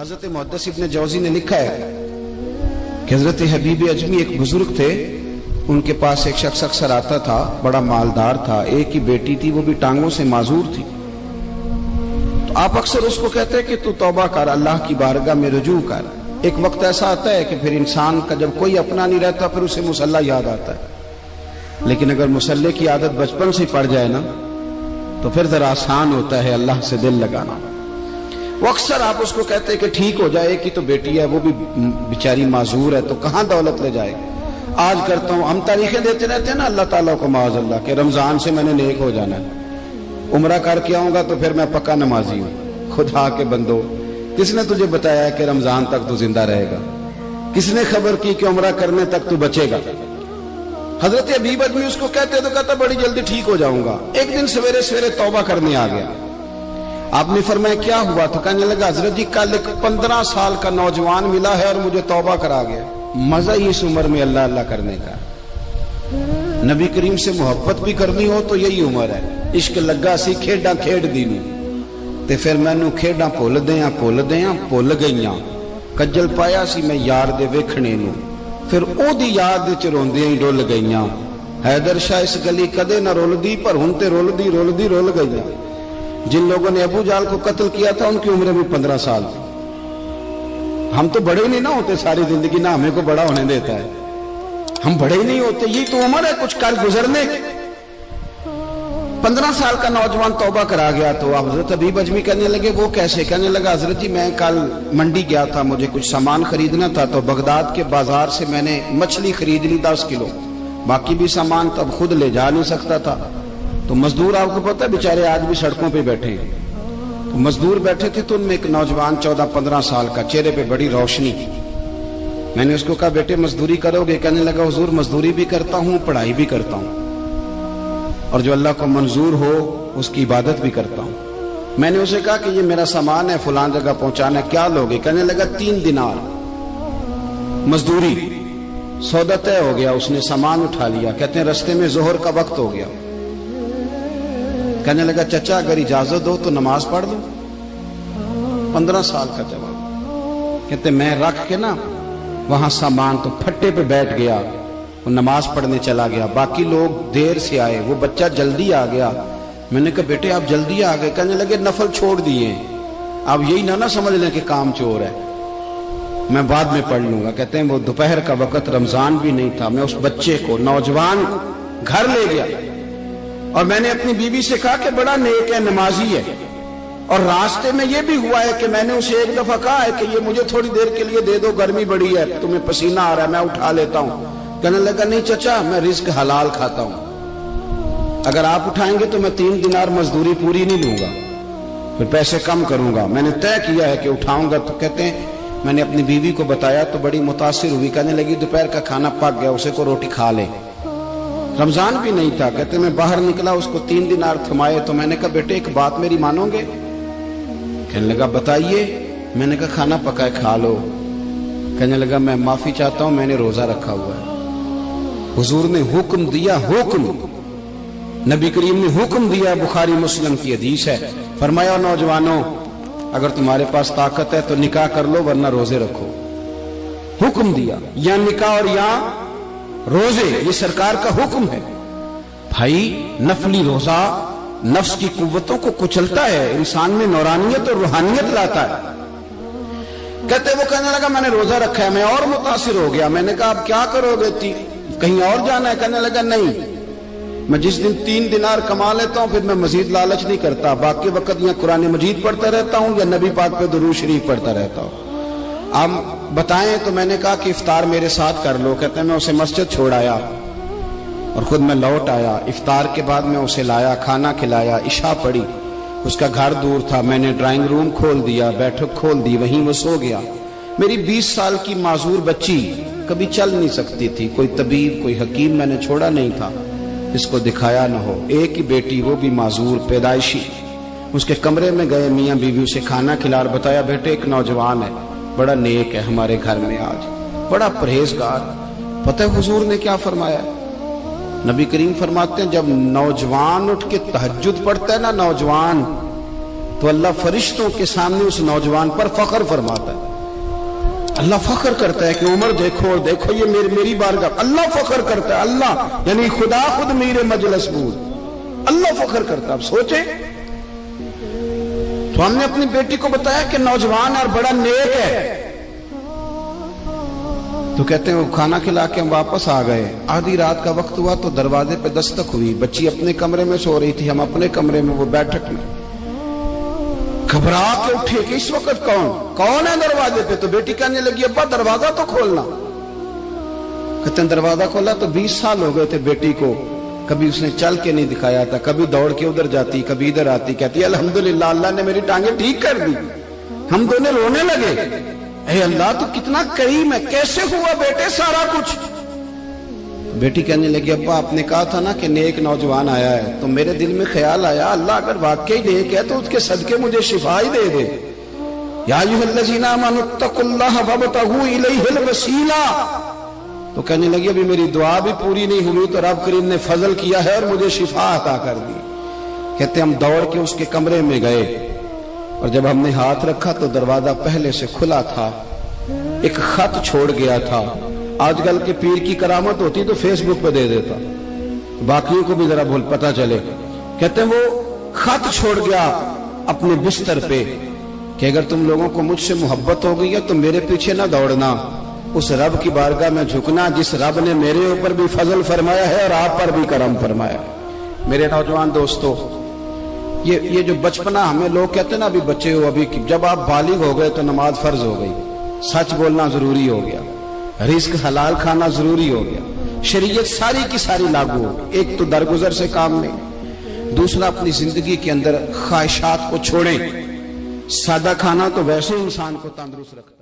حضرت محدث ابن جوزی نے لکھا ہے کہ حضرت حبیب اجمی ایک بزرگ تھے، ان کے پاس ایک شخص اکثر آتا تھا، بڑا مالدار تھا، ایک ہی بیٹی تھی، وہ بھی ٹانگوں سے معذور تھی۔ تو آپ اکثر اس کو کہتے کہ تو توبہ کر، اللہ کی بارگاہ میں رجوع کر۔ ایک وقت ایسا آتا ہے کہ پھر انسان کا جب کوئی اپنا نہیں رہتا پھر اسے مصلی یاد آتا ہے، لیکن اگر مصلی کی عادت بچپن سے پڑ جائے نا تو پھر ذرا آسان ہوتا ہے اللہ سے دل لگانا۔ وہ اکثر آپ اس کو کہتے کہ ٹھیک ہو جائے کہ تو بیٹی ہے، وہ بھی بیچاری معذور ہے، تو کہاں دولت لے جائے۔ آج کرتا ہوں، ہم تاریخیں دیتے رہتے ہیں نا اللہ تعالیٰ کو معاذ اللہ کہ رمضان سے میں نے نیک ہو جانا ہے، عمرہ کر کے آؤں گا تو پھر میں پکا نمازی ہوں۔ خدا کے بندو، کس نے تجھے بتایا کہ رمضان تک تو زندہ رہے گا؟ کس نے خبر کی کہ عمرہ کرنے تک تو بچے گا؟ حضرت حبیب اجمی اس کو کہتے تو کہتا بڑی جلدی ٹھیک ہو جاؤں گا۔ ایک دن سویرے سویرے توبہ کرنے آ گیا۔ آپ نے فرمایا کیا ہوا؟ تو کہنے لگا حضرت جی کل ایک 15 سال کا نوجوان ملا ہے اور مجھے توبہ کرا گیا۔ مزہ ہی اس عمر میں اللہ اللہ کرنے کا، نبی کریم سے محبت بھی کرنی ہو تو یہی عمر ہے۔ عشق لگا سی کھیڈاں کھیڈ دی نوں تے پھر مینوں کھیڈاں بھول بھول گئیاں، کجل پایا سی میں یار دے ویکھنے نوں، پھر او دی یاد وچ روندیاں ہی ڈول گئیاں۔ حیدر شاہ اس گلی کدے نہ رول دی پر ہن تے رول گئیاں۔ جن لوگوں نے ابو جہل کو قتل کیا تھا ان کی عمر بھی 15 سال تھی۔ ہم تو بڑے نہیں نہ ہوتے ساری زندگی، نہ ہمیں کو بڑا ہونے دیتا ہے، ہم بڑے ہی نہیں ہوتے، یہ تو عمر ہے کچھ کر گزرنے کی۔ 15 سال کا نوجوان توبہ کرا گیا تو حضرت حبیب اجمی کہنے لگے وہ کیسے؟ کہنے لگا حضرت جی میں کل منڈی گیا تھا، مجھے کچھ سامان خریدنا تھا، تو بغداد کے بازار سے میں نے مچھلی خرید لی 10 کلو، باقی بھی سامان تب خود لے جا نہیں سکتا تھا۔ تو مزدور آپ کو پتہ ہے بیچارے آج بھی سڑکوں پہ بیٹھے ہیں، تو مزدور بیٹھے تھے تو ان میں ایک نوجوان 14-15 سال کا، چہرے پہ بڑی روشنی۔ میں نے اس کو کہا بیٹے مزدوری کرو گے؟ کہنے لگا حضور مزدوری بھی کرتا ہوں، پڑھائی بھی کرتا ہوں، اور جو اللہ کو منظور ہو اس کی عبادت بھی کرتا ہوں۔ میں نے اسے کہا کہ یہ میرا سامان ہے فلاں جگہ پہنچانا ہے، کیا لوگے؟ کہنے لگا 3 دینار مزدوری۔ سودا طے ہو گیا، اس نے سامان اٹھا لیا۔ کہتے ہیں رستے میں ظہر کا وقت ہو گیا، کہنے لگا چچا اگر اجازت ہو تو نماز پڑھ دوں۔ 15 سال کا جواب۔ کہتے میں رکھ کے نا وہاں سامان تو پھٹے پہ بیٹھ گیا، وہ نماز پڑھنے چلا گیا، باقی لوگ دیر سے آئے، وہ بچہ جلدی آ گیا۔ میں نے کہا بیٹے آپ جلدی آ گئے؟ کہنے لگے نفل چھوڑ دیے، آپ یہی نہ سمجھ لیں کہ کام چور ہے، میں بعد میں پڑھ لوں گا۔ کہتے ہیں وہ دوپہر کا وقت، رمضان بھی نہیں تھا، میں اس بچے کو نوجوان گھر لے گیا اور میں نے اپنی بیوی سے کہا کہ بڑا نیک ہے، نمازی ہے، اور راستے میں یہ بھی ہوا ہے کہ میں نے اسے ایک دفعہ کہا ہے کہ یہ مجھے تھوڑی دیر کے لیے دے دو، گرمی بڑی ہے، تمہیں پسینہ آ رہا ہے، میں اٹھا لیتا ہوں۔ کہنے لگا نہیں چچا میں رزق حلال کھاتا ہوں، اگر آپ اٹھائیں گے تو میں 3 دینار مزدوری پوری نہیں لوں گا، پھر پیسے کم کروں گا، میں نے طے کیا ہے کہ اٹھاؤں گا۔ تو کہتے ہیں میں نے اپنی بیوی کو بتایا تو بڑی متاثر ہوئی، کہنے لگی دوپہر کا کھانا پک گیا، اسے کو روٹی کھا لے، رمضان بھی نہیں تھا۔ کہتے میں باہر نکلا، اس کو 3 دینار تھمائے، تو میں نے کہا بیٹے ایک بات میری مانو گے؟ کہنے لگا بتائیے۔ میں نے کہا کھانا پکا ہے کھا لو۔ کہنے لگا میں معافی چاہتا ہوں، میں نے روزہ رکھا ہوا ہے۔ حضور نے حکم دیا، حکم نبی کریم نے حکم دیا، بخاری مسلم کی حدیث ہے، فرمایا نوجوانوں اگر تمہارے پاس طاقت ہے تو نکاح کر لو ورنہ روزے رکھو۔ حکم دیا، یا نکاح اور یا روزے، یہ سرکار کا حکم ہے۔ بھائی نفلی روزہ نفس کی قوتوں کو کچلتا ہے، انسان میں نورانیت اور روحانیت لاتا ہے۔ کہتے وہ کہنے لگا میں نے روزہ رکھا ہے، میں اور متاثر ہو گیا۔ میں نے کہا اب کیا کرو گے؟ کہیں اور جانا ہے؟ کہنے لگا نہیں، میں جس دن 3 دینار کما لیتا ہوں پھر میں مزید لالچ نہیں کرتا، باقی وقت یا قرآن مجید پڑھتا رہتا ہوں یا نبی پاک پہ درود شریف پڑھتا رہتا ہوں۔ آپ بتائیں تو میں نے کہا کہ افطار میرے ساتھ کر لو۔ کہتے ہیں میں اسے مسجد چھوڑ آیا اور خود میں لوٹ آیا۔ افطار کے بعد میں اسے لایا، کھانا کھلایا، عشاء پڑھی، اس کا گھر دور تھا، میں نے ڈرائنگ روم کھول دیا، بیٹھک کھول دی، وہیں وہ سو گیا۔ میری 20 سال کی معذور بچی کبھی چل نہیں سکتی تھی، کوئی طبیب کوئی حکیم میں نے چھوڑا نہیں تھا جس کو دکھایا نہ ہو، ایک ہی بیٹی وہ بھی معذور پیدائشی۔ اس کے کمرے میں گئے، میاں بیوی اسے کھانا کھلا اور بتایا بیٹے ایک نوجوان ہے، بڑا نیک ہے ہمارے گھر میں، آج بڑا پرہیزگار۔ پتہ ہے حضور نے کیا فرمایا؟ نبی کریم فرماتے ہیں جب نوجوان اٹھ کے تہجد پڑھتا ہے نا، نوجوان تو اللہ فرشتوں کے سامنے اس نوجوان پر فخر فرماتا ہے. اللہ فخر کرتا ہے کہ عمر دیکھو دیکھو یہ میری بارگاہ. اللہ فخر کرتا ہے, اللہ یعنی خدا خود میرے مجلس بود, اللہ فخر کرتا ہے. اب سوچیں, تو ہم نے اپنی بیٹی کو بتایا کہ نوجوان اور بڑا نیک ہے, تو کہتے ہیں وہ کھانا کھلا کے ہم واپس آ گئے. آدھی رات کا وقت ہوا تو دروازے پہ دستک ہوئی. بچی اپنے کمرے میں سو رہی تھی, ہم اپنے کمرے میں, وہ بیٹھک میں. گھبرا کے اٹھے کہ اس وقت کون ہے دروازے پہ؟ تو بیٹی کہنے لگی ابا دروازہ تو کھولنا. کہتے ہیں دروازہ کھولا تو 20 سال ہو گئے تھے بیٹی کو, کبھی اس نے چل کے نہیں دکھایا تھا, کبھی دوڑ کے ادھر جاتی کبھی ادھر آتی. کہتی الحمدللہ اللہ نے میری ٹانگیں ٹھیک کر دی. ہم دونوں رونے لگے, اے اللہ تو کتنا کریم ہے, کیسے ہوا بیٹے سارا کچھ؟ بیٹی کہنے لگی ابا آپ نے کہا تھا نا کہ نیک نوجوان آیا ہے, تو میرے دل میں خیال آیا اللہ اگر واقعی نیک ہے تو اس کے صدقے مجھے شفا ہی دے دے. یا ایھا الذین آمنوا اتقوا اللہ وابتغوا الیہ الوسیلہ. تو کہنے لگی ابھی میری دعا بھی پوری نہیں ہوئی تو رب کریم نے فضل کیا ہے اور مجھے شفا عطا کر دی. کہتے ہم دوڑ کے اس کے کمرے میں گئے, اور جب ہم نے ہاتھ رکھا تو دروازہ پہلے سے کھلا تھا, ایک خط چھوڑ گیا تھا. آج کل کے پیر کی کرامت ہوتی تو فیس بک پہ دے دیتا, باقیوں کو بھی ذرا بھول پتہ چلے. کہتے ہیں وہ خط چھوڑ گیا اپنے بستر پہ کہ اگر تم لوگوں کو مجھ سے محبت ہو گئی ہے تو میرے پیچھے نہ دوڑنا, اس رب کی بارگاہ میں جھکنا جس رب نے میرے اوپر بھی فضل فرمایا ہے اور آپ پر بھی کرم فرمایا. میرے نوجوان دوستو, یہ جو بچپنا ہمیں لوگ کہتے ہیں نا ابھی بچے ہو, ابھی جب آپ بالغ ہو گئے تو نماز فرض ہو گئی, سچ بولنا ضروری ہو گیا, رزق حلال کھانا ضروری ہو گیا, شریعت ساری کی ساری لاگو ہو. ایک تو درگزر سے کام نہیں, دوسرا اپنی زندگی کے اندر خواہشات کو چھوڑیں. سادہ کھانا تو ویسے انسان کو تندرست رکھتا ہے.